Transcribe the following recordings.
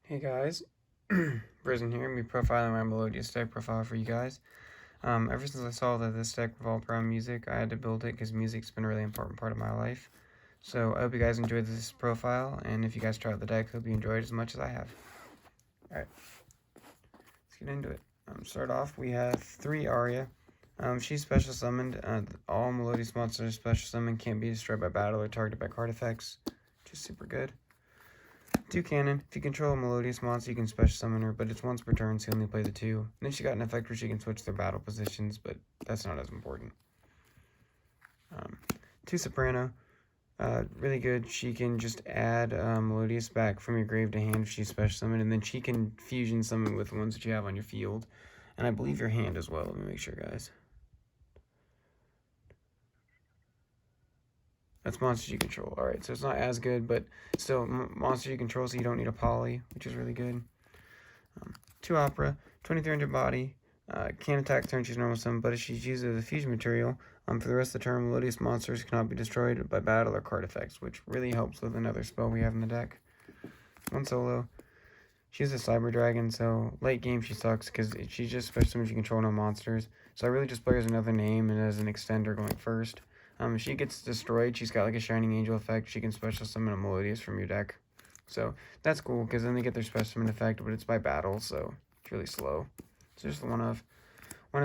Hey guys, Risen here, me profiling my Melodious deck profile for you guys. Ever since I saw that this deck revolved around music, I had to build it because music's been a really important part of my life. So I hope you guys enjoyed this profile, and if you guys try out the deck, hope you enjoyed it as much as I have. Alright, let's get into it. Start off, we have 3 Aria. She's special summoned. All Melodious monsters special summoned can't be destroyed by battle or targeted by card effects, which is super good. 2 cannon. If you control a Melodious monster, you can special summon her, but it's once per turn, so you only play the 2. And then she got an effect where she can switch their battle positions, but that's not as important. 2 soprano. Really good. She can just add Melodious back from your grave to hand if she's special summoned, and then she can fusion summon with the ones that you have on your field. And I believe your hand as well. Let me make sure, guys. That's monsters you control. Alright, so it's not as good, but still monsters you control, so you don't need a poly, which is really good. 2 opera, 2300 body, can't attack turn she's normal summon, but if she's used as a fusion material, for the rest of the turn, Melodious monsters cannot be destroyed by battle or card effects, which really helps with another spell we have in the deck. 1 solo. She's a Cyber Dragon, so late game she sucks because she's just special summons you control no monsters. So I really just play her as another name and as an extender going first. If she gets destroyed, she's got like a Shining Angel effect. She can special summon a Melodious from your deck. So that's cool because then they get their special summon effect, but it's by battle, so it's really slow. So just one of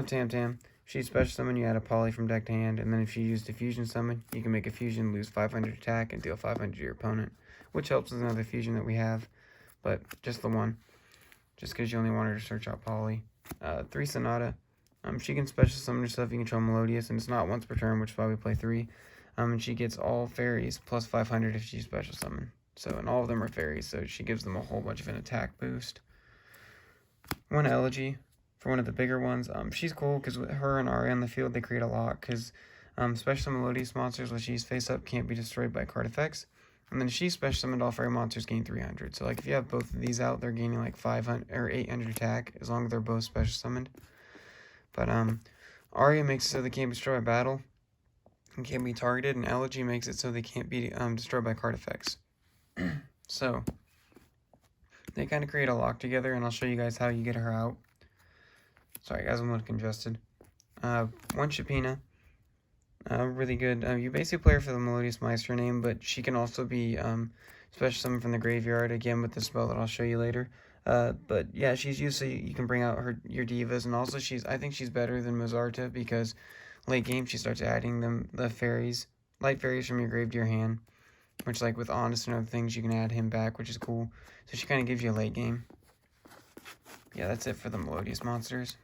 Tam Tam. She's special summon, you add a poly from deck to hand, and then if you use the fusion summon, you can make a fusion, lose 500 attack, and deal 500 to your opponent, which helps with another fusion that we have, but just the one, just because you only want her to search out poly. 3 Sonata. She can special summon herself, you control Melodious, and it's not once per turn, which is why we play 3. And she gets all fairies, plus 500 if she's special summon. So, and all of them are fairies, so she gives them a whole bunch of an attack boost. 1 Elegy, for one of the bigger ones. She's cool, because with her and Aria on the field, they create a lot, because special Melodious monsters, when she's face up, can't be destroyed by card effects. And then if she's special summoned, all fairy monsters gain 300. So, like, if you have both of these out, they're gaining, like, 500 or 800 attack, as long as they're both special summoned. But Aria makes it so they can't be destroyed by battle and can't be targeted, and Elegy makes it so they can't be destroyed by card effects. So they kind of create a lock together, and I'll show you guys how you get her out. Sorry guys, I'm a little congested. 1 Shapina. Really good. You basically play her for the Melodious Meister name, but she can also be special summoned from the graveyard, again with the spell that I'll show you later. But yeah, she's used so you can bring out your divas, and also I think she's better than Mozarta because late game she starts adding the fairies, light fairies from your grave to your hand, which like with Honest and other things you can add him back, which is cool. So she kind of gives you a late game. Yeah, that's it for the Melodious monsters.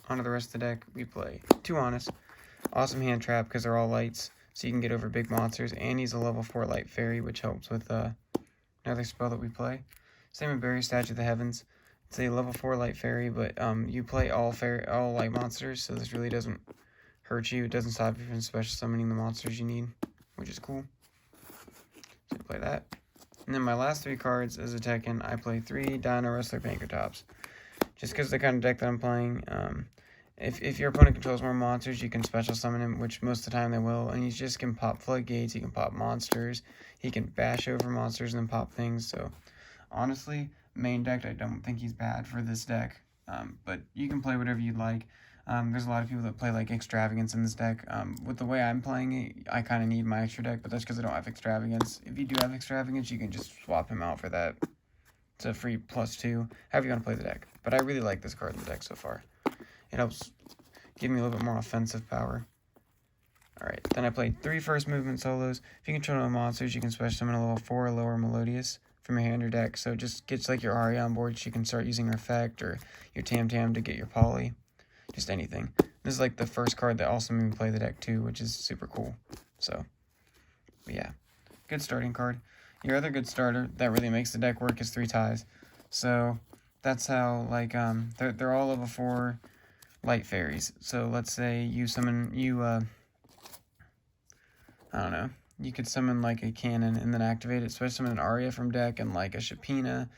On to the rest of the deck, we play 2 Honest. Awesome hand trap because they're all lights, so you can get over big monsters, and he's a level 4 light fairy, which helps with another spell that we play. Same with Barrier Statue of the Heavens. It's a level 4 light fairy, but you play all light monsters, so this really doesn't hurt you. It doesn't stop you from special summoning the monsters you need, which is cool. So play that. And then my last 3 cards as a Tekken, I play 3 Dino Wrestler Banker Tops. Just because the kind of deck that I'm playing, if your opponent controls more monsters, you can special summon him, which most of the time they will, and he just can pop floodgates, he can pop monsters, he can bash over monsters and then pop things, so honestly, main deck, I don't think he's bad for this deck, but you can play whatever you'd like. There's a lot of people that play like Extravagance in this deck. With the way I'm playing it, I kind of need my extra deck, but that's because I don't have Extravagance. If you do have Extravagance, you can just swap him out for that. It's a free +2, however you want to play the deck. But I really like this card in the deck so far. It helps give me a little bit more offensive power. Alright, then I played 3 first movement solos. If you control no monsters, you can special summon a level 4 or lower Melodious from your hand or deck. So it just gets like your Aria on board, so you can start using her effect, or your Tam Tam to get your poly. Just anything. This is like the first card that also made me play the deck too, which is super cool. So, yeah. Good starting card. Your other good starter that really makes the deck work is 3 ties. So, that's how, like, they're all level 4 light fairies. So, let's say you summon, I don't know, you could summon, like, a cannon and then activate it. So, I summon an Aria from deck and, like, a Shapina.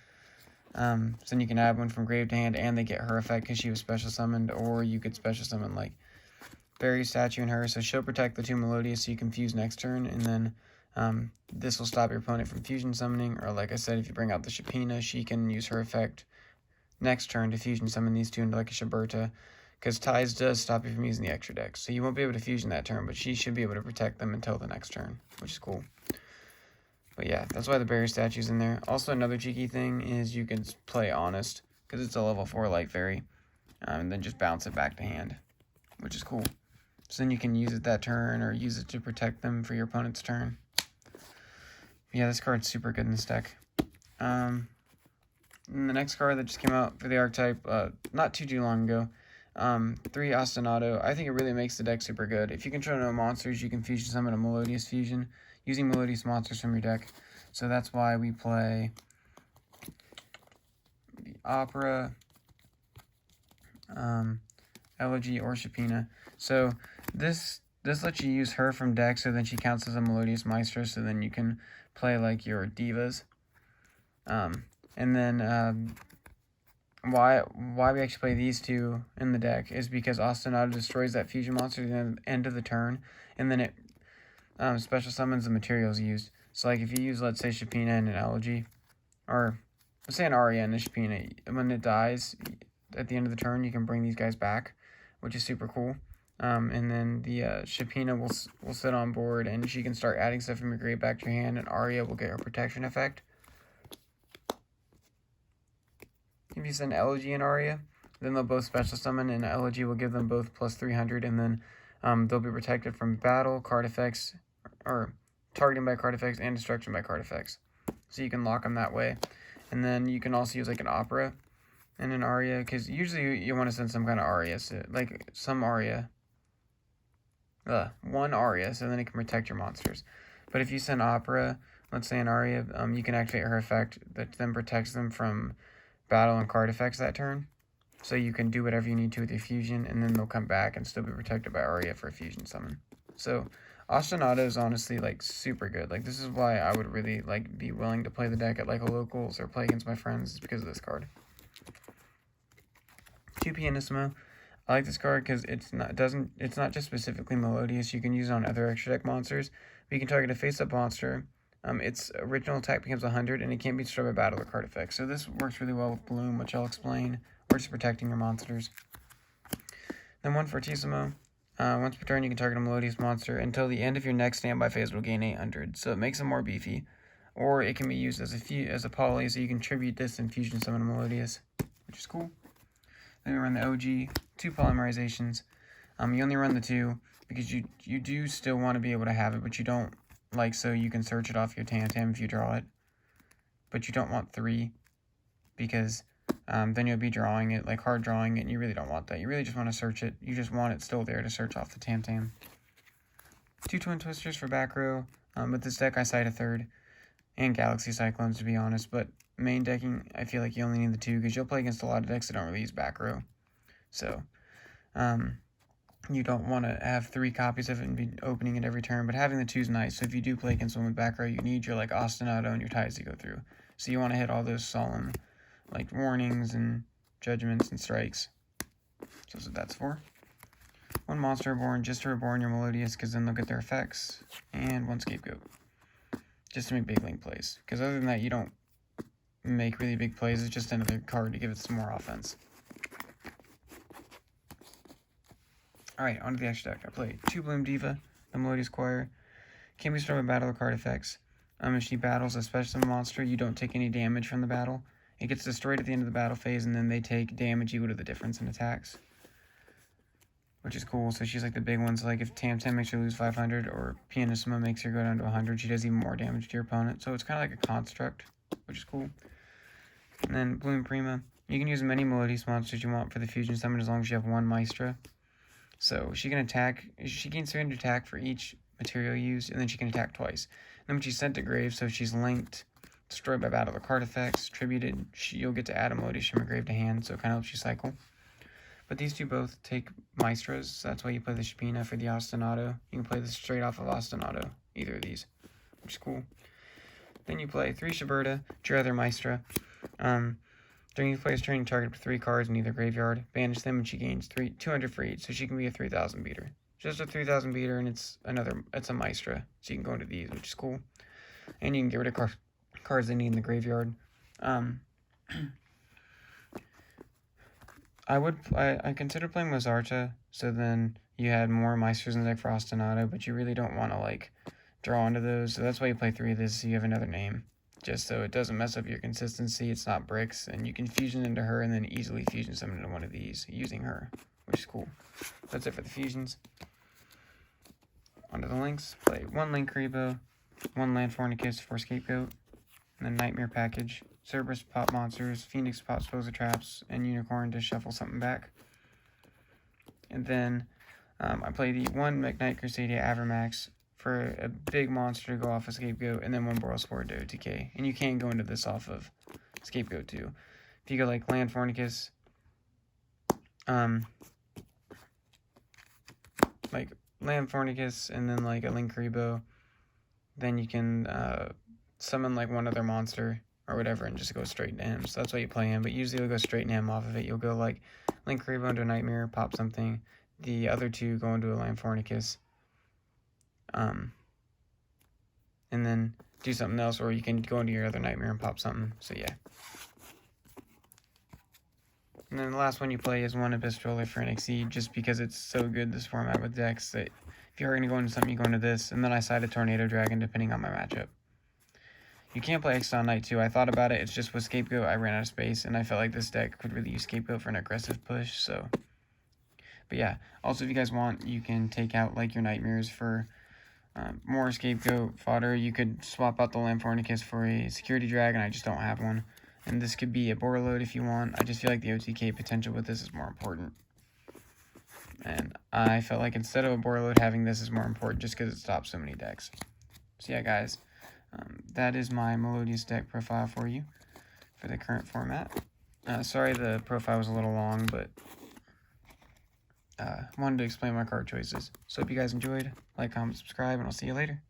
So then you can add one from grave to hand, and they get her effect because she was special summoned, or you could special summon, like, Fairy Statue and her, so she'll protect the 2 Melodious so you can fuse next turn, and then This will stop your opponent from fusion summoning, or like I said, if you bring out the Shapina, she can use her effect next turn to fusion summon these two into like a Shiberta, because Ties does stop you from using the extra deck. So you won't be able to fusion that turn, but she should be able to protect them until the next turn, which is cool. But yeah, that's why the barrier statue's in there. Also, another cheeky thing is you can play Honest, because it's a level 4 Light Fairy, and then just bounce it back to hand, which is cool. So then you can use it that turn, or use it to protect them for your opponent's turn. Yeah, this card's super good in this deck. And the next card that just came out for the archetype, not too long ago, 3 Ostinato. I think it really makes the deck super good. If you control no monsters, you can fusion summon a Melodious fusion using Melodious monsters from your deck. So that's why we play the Opera, Elegy, or Shapina. So this lets you use her from deck, so then she counts as a Melodious Maestro, so then you can play like your Divas. And then why we actually play these two in the deck is because Ostinato destroys that fusion monster at the end of the turn, and then it special summons the materials used. So like if you use, let's say, Shapina and an Elegy, or let's say an Aria and a Shapina, when it dies at the end of the turn, you can bring these guys back, which is super cool. And then the Shapina will sit on board, and she can start adding stuff from your grave back to your hand, and Aria will get her protection effect. If you send Elegy and Aria, then they'll both special summon, and Elegy will give them both plus 300, and then they'll be protected from battle, card effects, or targeting by card effects, and destruction by card effects. So you can lock them that way. And then you can also use like an Opera and an Aria, because usually you want to send some kind of Aria, so like some Aria. One Aria, so then it can protect your monsters. But if you send Opera, let's say an Aria, you can activate her effect that then protects them from battle and card effects that turn. So you can do whatever you need to with your fusion, and then they'll come back and still be protected by Aria for a fusion summon. So Ostinato is honestly like super good. Like this is why I would really like be willing to play the deck at like a locals or play against my friends, is because of this card. 2 Pianissimo. I like this card because it's not just specifically Melodious. You can use it on other extra deck monsters. But you can target a face-up monster. Its original attack becomes 100, and it can't be destroyed by battle or card effects. So this works really well with Bloom, which I'll explain, or just protecting your monsters. Then 1 Fortissimo. Once per turn, you can target a Melodious monster. Until the end of your next standby phase, will gain 800. So it makes them more beefy. Or it can be used as a poly, so you can tribute this and fusion summon a Melodious, which is cool. Then we run the OG, 2 polymerizations. You only run the 2 because you do still want to be able to have it, but you don't, like, so you can search it off your Tam if you draw it. But you don't want 3 because then you'll be drawing it, like hard drawing it, and you really don't want that. You really just want to search it. You just want it still there to search off the Tam. 2 Twin Twisters for back row. With this deck, I cite a 3rd. And Galaxy Cyclones, to be honest, but main decking, I feel like you only need the 2 because you'll play against a lot of decks that don't really use back row. So, you don't want to have 3 copies of it and be opening it every turn, but having the 2 is nice. So if you do play against one with back row, you need your like Ostinato and your Ties to go through. So you want to hit all those solemn like warnings and judgments and strikes. So that's what that's for. 1 Monster Reborn, just to reborn your Melodious, because then they'll get their effects. And 1 Scapegoat, just to make big link plays. Because other than that, you don't make really big plays. It's just another card to give it some more offense. Alright, onto the extra deck. I play 2 Bloom Diva, the Melodious Choir. Can be destroyed by battle or card effects. If she battles a special summon monster, you don't take any damage from the battle. It gets destroyed at the end of the battle phase, and then they take damage equal to the difference in attacks, which is cool. So she's like the big ones. Like if Tam makes her lose 500, or Pianissimo makes her go down to 100, she does even more damage to your opponent. So it's kind of like a construct, which is cool. And then Bloom Prima. You can use as many Melodious monsters you want for the fusion summon as long as you have 1 Maestra. So she can attack. She gains 300 attack for each material used, and then she can attack twice. And then when she's sent to grave, so if she's linked, destroyed by battle or card effects, tributed, you'll get to add a Melodious from your grave to hand, so it kind of helps you cycle. But these two both take Maestras, so that's why you play the Shapina for the Ostinato. You can play this straight off of Ostinato, either of these, which is cool. Then you play 3 Shiberta, your other Maestra. During the player's turn, you target 3 cards in either graveyard, banish them, and she gains 200 for each, so she can be a 3,000 beater. Just a 3000 beater, and it's a Maestra, so you can go into these, which is cool. And you can get rid of cards they need in the graveyard. I consider playing Mozarta, so then you had more Maestros in the deck for ostinato, but you really don't want to like draw into those, so that's why you play 3 of this, so you have another name. Just so it doesn't mess up your consistency, it's not bricks, and you can fusion into her and then easily fusion summon into one of these using her, which is cool. That's it for the fusions. Onto the links. Play 1 Link Rebo, 1 Land Fornicus for Scapegoat, and then Nightmare Package. Cerberus pop monsters, Phoenix pop Sposer Traps, and Unicorn to shuffle something back. And then I play the 1 McKnight Crusadia Avermax for a big monster to go off of Scapegoat, and then 1 Boral Spore to OTK. And you can go into this off of Scapegoat too. If you go like Land Fornicus, like Land Fornicus, and then like a Link Rebo, then you can summon like one other monster or whatever and just go straight into him. So that's why you play him, but usually you'll go straight into him off of it. You'll go like Link Rebo into a Nightmare, pop something. The other 2 go into a Land Fornicus. And then do something else, or you can go into your other Nightmare and pop something. So yeah. And then the last one you play is 1 Abyss Roller for an Exceed, just because it's so good this format with decks that if you're going to go into something, you go into this. And then I side a Tornado Dragon depending on my matchup. You can't play Exile Knight too. I thought about it. It's just with Scapegoat, I ran out of space, and I felt like this deck could really use Scapegoat for an aggressive push. So, but yeah. Also, if you guys want, you can take out like your Nightmares for more Scapegoat fodder. You could swap out the Land Fornicus for a Security Dragon. I just don't have one. And this could be a Borreload if you want. I just feel like the OTK potential with this is more important. And I felt like instead of a Borreload, having this is more important just because it stops so many decks. So yeah, guys. That is my Melodious deck profile for you for the current format. Sorry the profile was a little long, but wanted to explain my card choices. So if you guys enjoyed, like, comment, subscribe, and I'll see you later.